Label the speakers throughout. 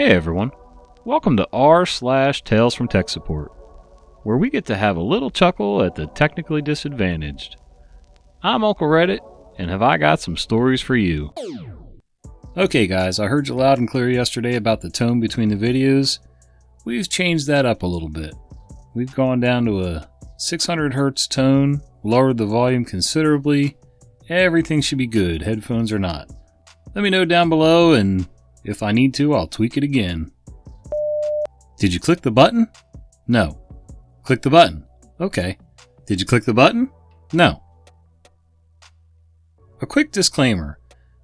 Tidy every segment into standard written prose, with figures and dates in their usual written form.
Speaker 1: Hey everyone, welcome to r/Tales from Tech Support, where we get to have a little chuckle at the technically disadvantaged. I'm Uncle Reddit, and have I got some stories for you. Okay guys, I heard you loud and clear yesterday about the tone between the videos. We've changed that up a little bit. We've gone down to a 600 Hz tone, lowered the volume considerably. Everything should be good, headphones or not. Let me know down below, and if I need to, I'll tweak it again. Did you click the button? No. Click the button. Okay. Did you click the button? No. A quick disclaimer.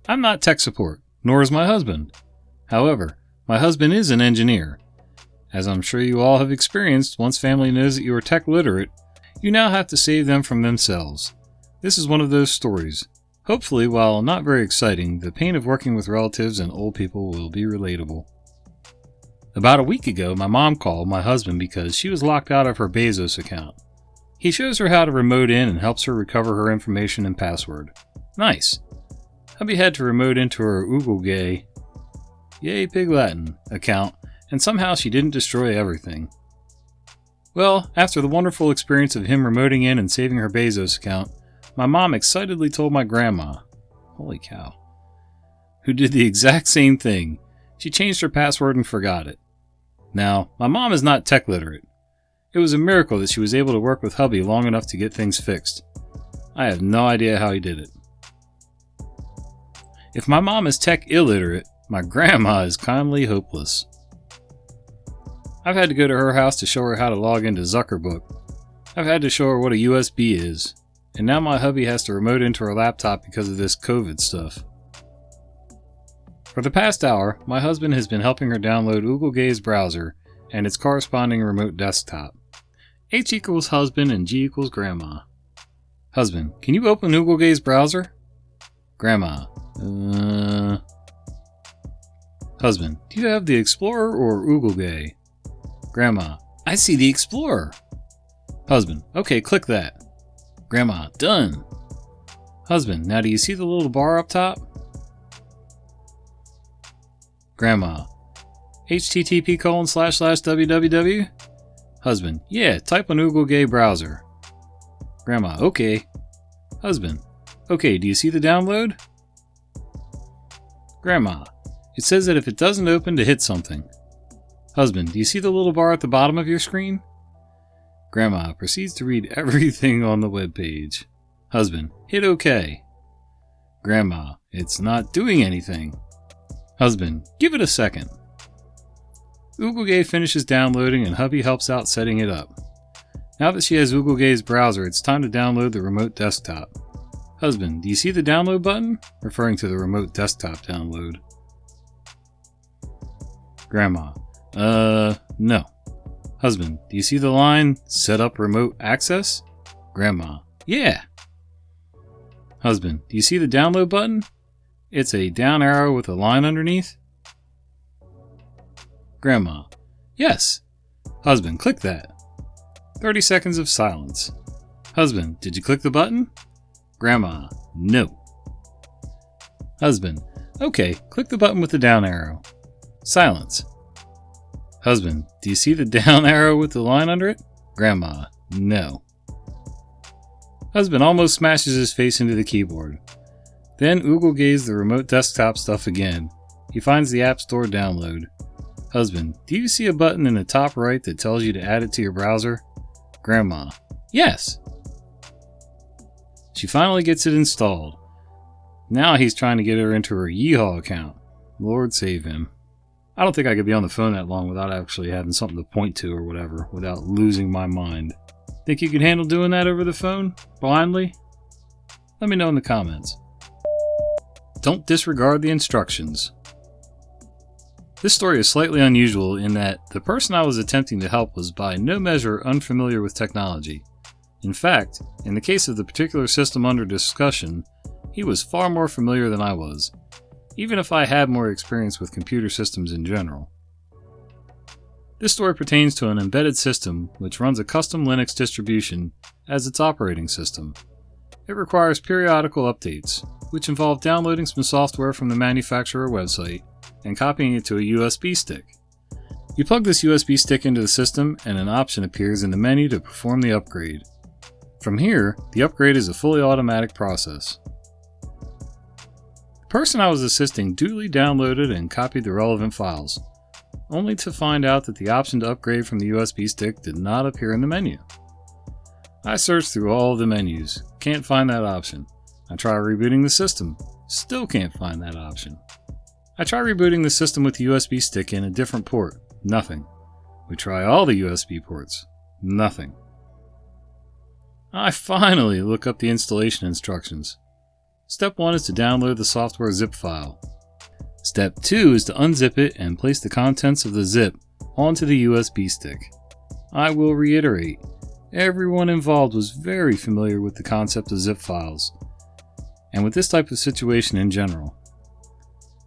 Speaker 1: I'm not tech support, nor is my husband. However, my husband is an engineer. As I'm sure you all have experienced, once family knows that you are tech literate, you now have to save them from themselves. This is one of those stories. Hopefully, while not very exciting, the pain of working with relatives and old people will be relatable. About a week ago, my mom called my husband because she was locked out of her Bezos account. He shows her how to remote in and helps her recover her information and password. Nice. Hubby had to remote into her Oogle yay pig Latin, account, and somehow she didn't destroy everything. Well, after the wonderful experience of him remoting in and saving her Bezos account, my mom excitedly told my grandma, holy cow, who did the exact same thing. She changed her password and forgot it. Now, my mom is not tech literate. It was a miracle that she was able to work with hubby long enough to get things fixed. I have no idea how he did it. If my mom is tech illiterate, my grandma is kindly hopeless. I've had to go to her house to show her how to log into Zuckerbook. I've had to show her what a USB is. And now my hubby has to remote into her laptop because of this COVID stuff. For the past hour, my husband has been helping her download Oogle's browser and its corresponding remote desktop. H equals husband and G equals grandma. Husband, can you open Oogle's browser? Grandma, Husband, do you have the Explorer or Oogle? Grandma, I see the Explorer. Husband, okay, click that. Grandma, done. Husband, now do you see the little bar up top? Grandma, http://www? Husband, yeah, type on Oogle browser. Grandma, okay. Husband, okay, do you see the download? Grandma, it says that if it doesn't open to hit something. Husband, do you see the little bar at the bottom of your screen? Grandma proceeds to read everything on the webpage. Husband, hit OK. Grandma, it's not doing anything. Husband, give it a second. Oogle finishes downloading and hubby helps out setting it up. Now that she has Oogle's browser, it's time to download the remote desktop. Husband, do you see the download button? Referring to the remote desktop download. Grandma, no. Husband, do you see the line, set up remote access? Grandma, yeah. Husband, do you see the download button? It's a down arrow with a line underneath. Grandma, yes. Husband, click that. 30 seconds of silence. Husband, did you click the button? Grandma, no. Husband, okay, click the button with the down arrow. Silence. Husband, do you see the down arrow with the line under it? Grandma, no. Husband almost smashes his face into the keyboard. Then Oogle the remote desktop stuff again. He finds the App Store download. Husband, do you see a button in the top right that tells you to add it to your browser? Grandma, yes. She finally gets it installed. Now he's trying to get her into her Yeehaw account. Lord save him. I don't think I could be on the phone that long without actually having something to point to or whatever, without losing my mind. Think you could handle doing that over the phone? Blindly? Let me know in the comments. Don't disregard the instructions. This story is slightly unusual in that the person I was attempting to help was by no measure unfamiliar with technology. In fact, in the case of the particular system under discussion, he was far more familiar than I was, even if I had more experience with computer systems in general. This story pertains to an embedded system which runs a custom Linux distribution as its operating system. It requires periodical updates, which involve downloading some software from the manufacturer website and copying it to a USB stick. You plug this USB stick into the system and an option appears in the menu to perform the upgrade. From here, the upgrade is a fully automatic process. The person I was assisting duly downloaded and copied the relevant files, only to find out that the option to upgrade from the USB stick did not appear in the menu. I searched through all of the menus, can't find that option. I try rebooting the system, still can't find that option. I try rebooting the system with the USB stick in a different port, nothing. We try all the USB ports, nothing. I finally look up the installation instructions. Step 1 is to download the software zip file. Step 2 is to unzip it and place the contents of the zip onto the USB stick. I will reiterate, everyone involved was very familiar with the concept of zip files, and with this type of situation in general.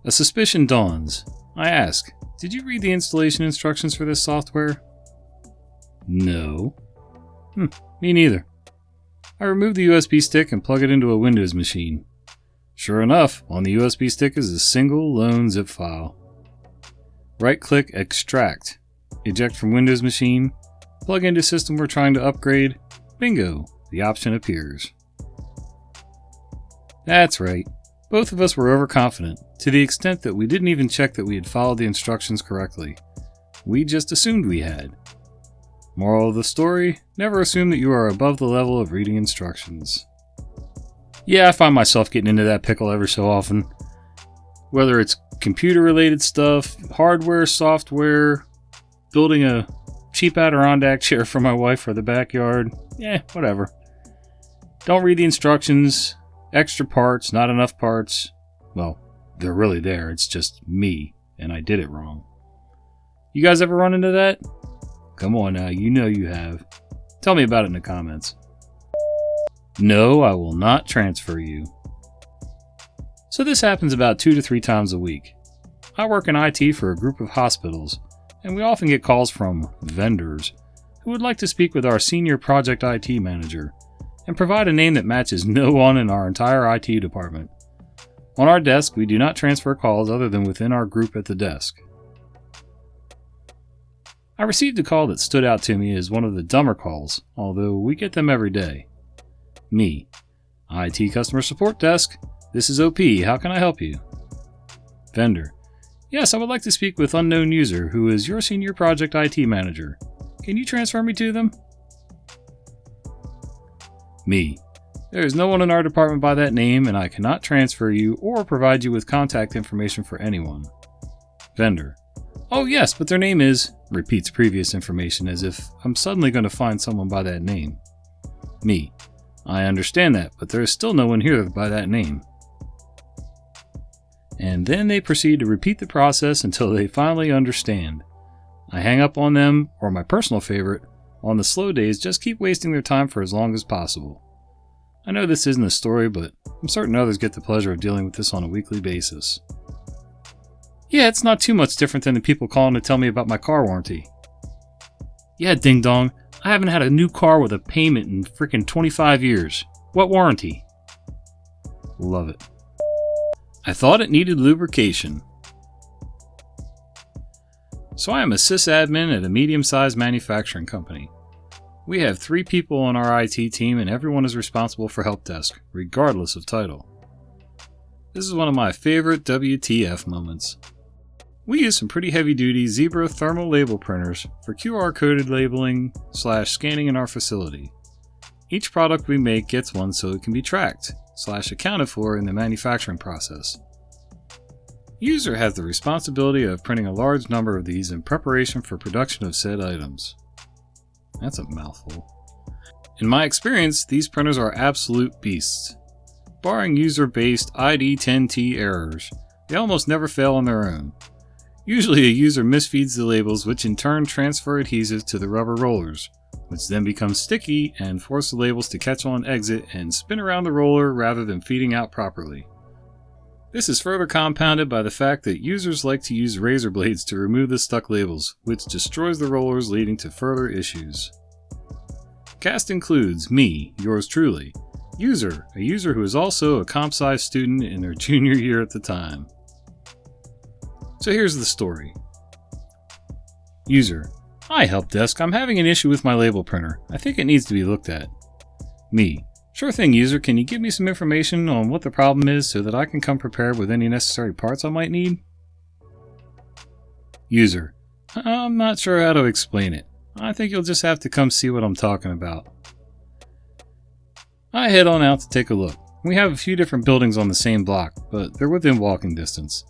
Speaker 1: A suspicion dawns. I ask, did you read the installation instructions for this software? No. Me neither. I remove the USB stick and plug it into a Windows machine. Sure enough, on the USB stick is a single lone zip file. Right-click Extract, eject from Windows machine, plug into system we're trying to upgrade, bingo, the option appears. That's right, both of us were overconfident, to the extent that we didn't even check that we had followed the instructions correctly. We just assumed we had. Moral of the story, never assume that you are above the level of reading instructions. Yeah, I find myself getting into that pickle every so often. Whether it's computer-related stuff, hardware, software, building a cheap Adirondack chair for my wife for the backyard, whatever. Don't read the instructions, extra parts, not enough parts. Well, they're really there, it's just me, and I did it wrong. You guys ever run into that? Come on now, you know you have. Tell me about it in the comments. No, I will not transfer you. So this happens about 2 to 3 times a week. I work in IT for a group of hospitals, and we often get calls from vendors who would like to speak with our senior project IT manager and provide a name that matches no one in our entire IT department. On our desk, we do not transfer calls other than within our group at the desk. I received a call that stood out to me as one of the dumber calls, although we get them every day. Me. IT Customer Support Desk. This is OP. How can I help you? Vendor. Yes, I would like to speak with unknown user who is your senior project IT manager. Can you transfer me to them? Me. There is no one in our department by that name and I cannot transfer you or provide you with contact information for anyone. Vendor. Oh yes, but their name is... repeats previous information as if I'm suddenly going to find someone by that name. Me. I understand that, but there is still no one here by that name. And then they proceed to repeat the process until they finally understand. I hang up on them, or my personal favorite, on the slow days just keep wasting their time for as long as possible. I know this isn't a story, but I'm certain others get the pleasure of dealing with this on a weekly basis. Yeah, it's not too much different than the people calling to tell me about my car warranty. Yeah, ding dong. I haven't had a new car with a payment in freaking 25 years. What warranty? Love it. I thought it needed lubrication. So I am a sysadmin at a medium-sized manufacturing company. We have 3 people on our IT team and everyone is responsible for help desk, regardless of title. This is one of my favorite WTF moments. We use some pretty heavy-duty Zebra thermal label printers for QR-coded labeling / scanning in our facility. Each product we make gets one so it can be tracked / accounted for in the manufacturing process. User has the responsibility of printing a large number of these in preparation for production of said items. That's a mouthful. In my experience, these printers are absolute beasts. Barring user-based ID10T errors, they almost never fail on their own. Usually a user misfeeds the labels, which in turn transfer adhesives to the rubber rollers, which then become sticky and force the labels to catch on exit and spin around the roller rather than feeding out properly. This is further compounded by the fact that users like to use razor blades to remove the stuck labels, which destroys the rollers, leading to further issues. Cast includes me, yours truly, user, a user who is also a comp sci student in their junior year at the time. So here's the story. User: Hi help desk, I'm having an issue with my label printer. I think it needs to be looked at. Me: Sure thing user, can you give me some information on what the problem is so that I can come prepared with any necessary parts I might need? User: I'm not sure how to explain it. I think you'll just have to come see what I'm talking about. I head on out to take a look. We have a few different buildings on the same block, but they're within walking distance.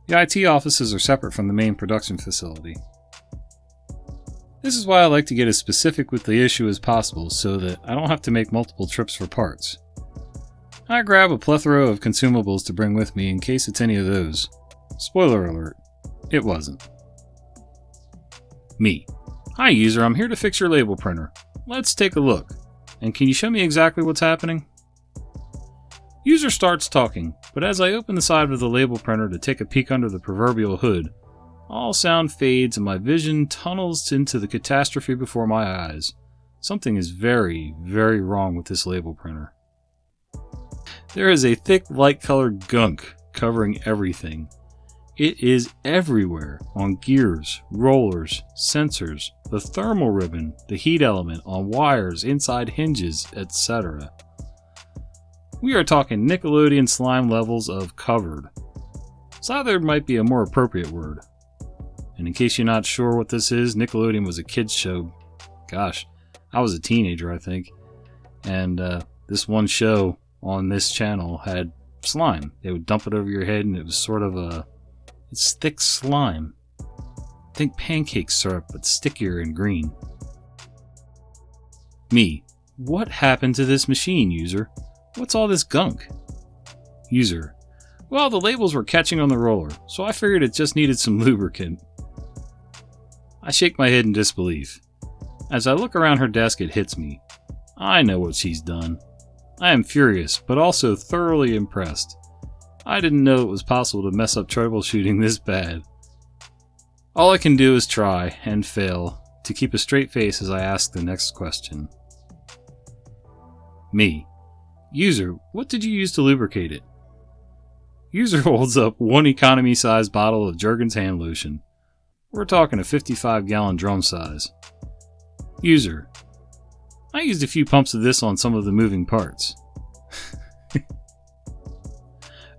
Speaker 1: The IT offices are separate from the main production facility. This is why I like to get as specific with the issue as possible so that I don't have to make multiple trips for parts. I grab a plethora of consumables to bring with me in case it's any of those. Spoiler alert, it wasn't. Me: Hi user, I'm here to fix your label printer. Let's take a look. And can you show me exactly what's happening? User starts talking, but as I open the side of the label printer to take a peek under the proverbial hood, all sound fades and my vision tunnels into the catastrophe before my eyes. Something is very, very wrong with this label printer. There is a thick, light-colored gunk covering everything. It is everywhere, on gears, rollers, sensors, the thermal ribbon, the heat element, on wires, inside hinges, etc. We are talking Nickelodeon slime levels of covered. Slather might be a more appropriate word. And in case you're not sure what this is, Nickelodeon was a kids show. Gosh, I was a teenager, I think. And this one show on this channel had slime. They would dump it over your head and it was sort of it's thick slime. Think pancake syrup, but stickier and green. Me: What happened to this machine, user? What's all this gunk? User: Well, the labels were catching on the roller, so I figured it just needed some lubricant. I shake my head in disbelief. As I look around her desk, it hits me. I know what she's done. I am furious, but also thoroughly impressed. I didn't know it was possible to mess up troubleshooting this bad. All I can do is try, and fail, to keep a straight face as I ask the next question. Me: User, what did you use to lubricate it? User holds up one economy-sized bottle of Jergens hand lotion. We're talking a 55-gallon drum size. User: I used a few pumps of this on some of the moving parts.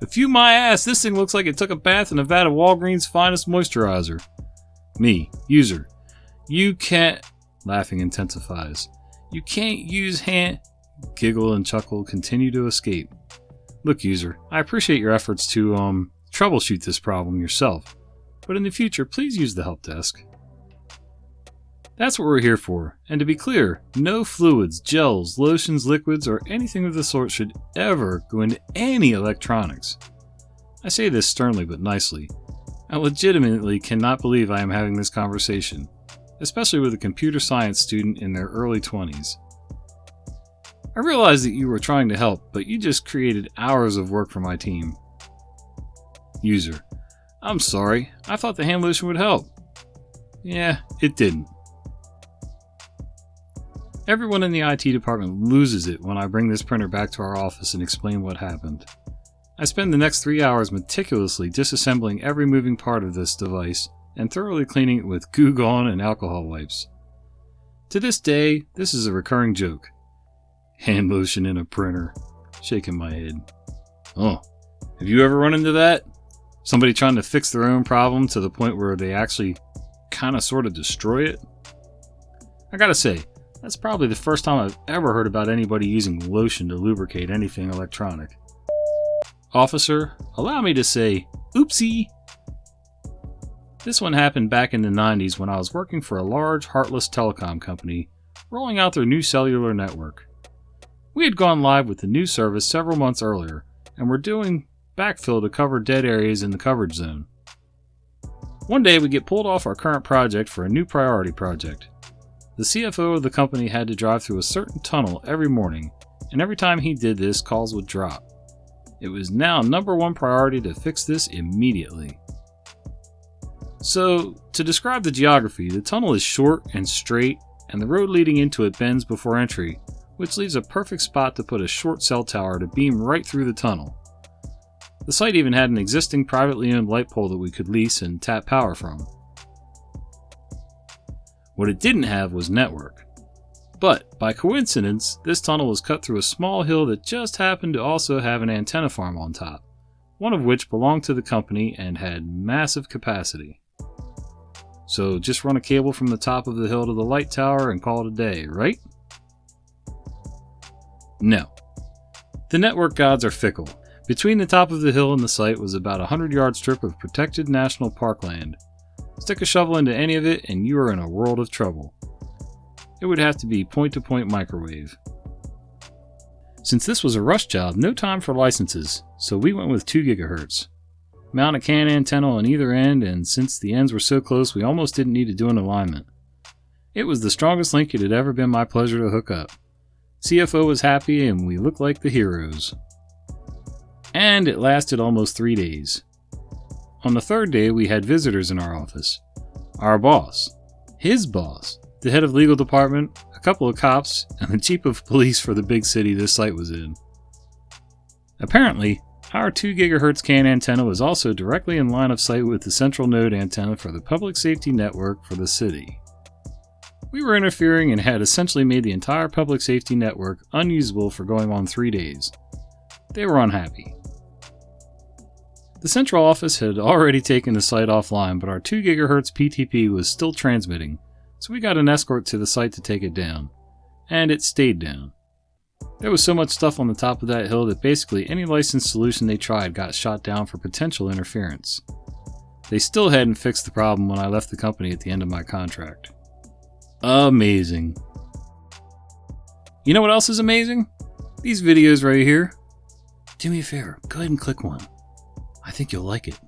Speaker 1: A few my ass, this thing looks like it took a bath in a vat of Walgreens' finest moisturizer. Me: User: You can't... Laughing intensifies. You can't use hand... Giggle and chuckle continue to escape. Look, user, I appreciate your efforts to, troubleshoot this problem yourself, but in the future, please use the help desk. That's what we're here for, and to be clear, no fluids, gels, lotions, liquids, or anything of the sort should ever go into any electronics. I say this sternly but nicely. I legitimately cannot believe I am having this conversation, especially with a computer science student in their early 20s. I realize that you were trying to help, but you just created hours of work for my team. User: I'm sorry, I thought the hand lotion would help. Yeah, it didn't. Everyone in the IT department loses it when I bring this printer back to our office and explain what happened. I spend the next 3 hours meticulously disassembling every moving part of this device and thoroughly cleaning it with Goo Gone and alcohol wipes. To this day, this is a recurring joke. Hand lotion in a printer. Shaking my head. Oh, have you ever run into that? Somebody trying to fix their own problem to the point where they actually kinda sorta destroy it? I gotta say, that's probably the first time I've ever heard about anybody using lotion to lubricate anything electronic. Officer, allow me to say, oopsie! This one happened back in the 90s when I was working for a large, heartless telecom company, rolling out their new cellular network. We had gone live with the new service several months earlier, and were doing backfill to cover dead areas in the coverage zone. One day we get pulled off our current project for a new priority project. The CFO of the company had to drive through a certain tunnel every morning, and every time he did this, calls would drop. It was now #1 priority to fix this immediately. So, to describe the geography, the tunnel is short and straight, and the road leading into it bends before entry, which leaves a perfect spot to put a short cell tower to beam right through the tunnel. The site even had an existing privately owned light pole that we could lease and tap power from. What it didn't have was network. But, by coincidence, this tunnel was cut through a small hill that just happened to also have an antenna farm on top, one of which belonged to the company and had massive capacity. So just run a cable from the top of the hill to the light tower and call it a day, right? No. The network gods are fickle. Between the top of the hill and the site was about a 100-yard strip of protected national park land. Stick a shovel into any of it and you are in a world of trouble. It would have to be point-to-point microwave. Since this was a rush job, no time for licenses, so we went with 2 GHz. Mount a CAN antenna on either end, and since the ends were so close, we almost didn't need to do an alignment. It was the strongest link it had ever been my pleasure to hook up. CFO was happy and we looked like the heroes. And it lasted almost 3 days. On the 3rd day, we had visitors in our office. Our boss, his boss, the head of legal department, a couple of cops, and the chief of police for the big city this site was in. Apparently, our 2 GHz CAN antenna was also directly in line of sight with the central node antenna for the public safety network for the city. We were interfering and had essentially made the entire public safety network unusable for going on 3 days. They were unhappy. The central office had already taken the site offline, but our 2 GHz PTP was still transmitting, so we got an escort to the site to take it down. And it stayed down. There was so much stuff on the top of that hill that basically any licensed solution they tried got shot down for potential interference. They still hadn't fixed the problem when I left the company at the end of my contract. Amazing. You know what else is amazing? These videos right here. Do me a favor, go ahead and click one. I think you'll like it.